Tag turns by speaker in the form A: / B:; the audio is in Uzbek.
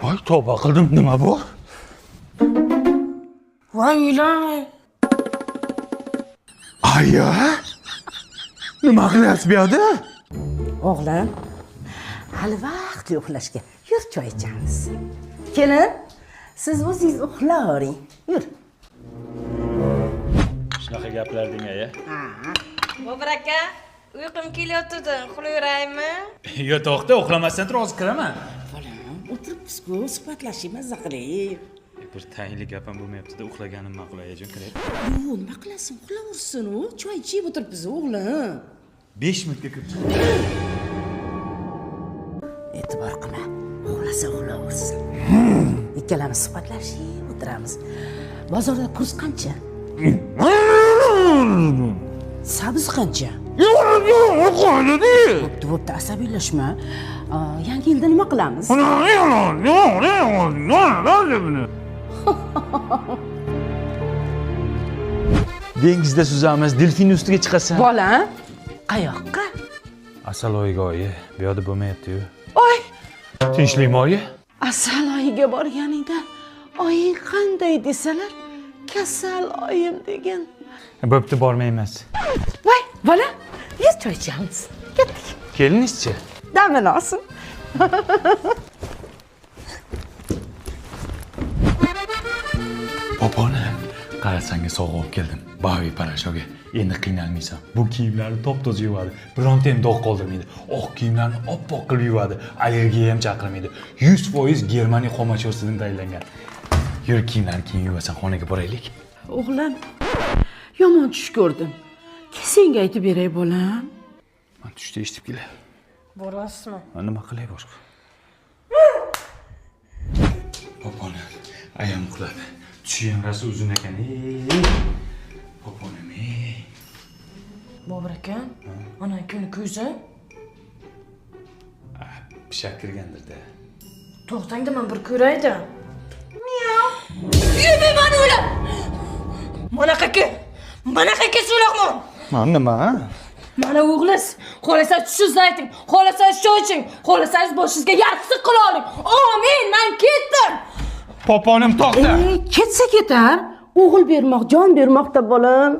A: Voy, tavba qildim, nima bu?
B: Voy ilohi.
A: Aya? Nima qilyapsiz bu yerda?
B: O'g'lim, hali vaqtli uxlashga. Yur choy ichamiz. Kelin, siz o'zingiz uxlavering. Yur.
C: Shunaqa gaplarding aya.
D: Bobur aka, uyqum kelyotdi, uxlayveraymi?
C: Yo, to'xta, uxlamasdan tur, hozir kiraman.
B: Bolam, o'tiribsiz-ku, suhbatlashib, mazza qiling.
C: Bir tayinli gapim bo'lmayapti-da, uxlaganim ma'qul ayajon, kirib.
B: Yo'q, nima qilasan? Uxlaversin u. Choy ichib o'tiribsiz, o'g'lim.
C: 5 minutga kirib chiqdim.
B: E'tibor qilma. Uxlasa uxlaversin. Ikkalamiz suhbatlashib o'tiramiz. Bozorda kurs qancha? Sabz qancha? Bo'pti, asabiylashma. Yangi yilda nima qilamiz?
A: Dengizda suzamiz, delfin ustiga chiqasan.
B: Bolam, qayoqqa?
A: Asaloyiga oyi, bu yerda bo'lmayapti-yu.
B: Oy,
A: Tinchlikmi oyi?
B: Asaloyiga borganingda oying qanday desalar, kasal oyim degan.
A: Bo'pti, bormaymiz.
B: Voy, bola, yur choy ichamiz. Ketdik.
A: Kelinizchi.
B: Damini olsin.
A: Poponi, qarasanga sovg'a olib keldim. Bavi parashoga. Endi qiynalmaysan. Bu kiyimlarni top-toza yuvadi. Bironta ham dog' qoldirmaydi. Oq kiyimlarni oppoq qilib yuvadi. Allergiya ham chaqirmaydi. 100% Germaniya xomashyorasidan tayyorlangan. Yur, kiyimlarni keyin yuvasan, xonaga boraylik.
B: O'g'lim, yomon tush ko'rdim. Senga aytib beray, bolam.
A: Men tushda eshitib kelay.
D: Borasizmi?
A: Nima qilay boshqa? Poponi, ayam uxladi. Tushi ham rosa uzun ekan. Poponim.
D: Bobur aka, ana kuni ko'zi.
A: Pishak kirgandir-da.
D: To'xtangda men bir ko'rayda. Miyav. Yurmayman o'ylab. Manaqaki so'laqman.
A: Mana nima?
D: Mana o'g'liz, xohlasangiz tushingizni ayting, xohlasangiz choy iching, xohlasangiz boshingizga yassi qila oling. Amin, men ketdim.
A: Poponim to'xta.
B: Ketsa ketar. O'g'il bermoq, jon bermoqda bolam.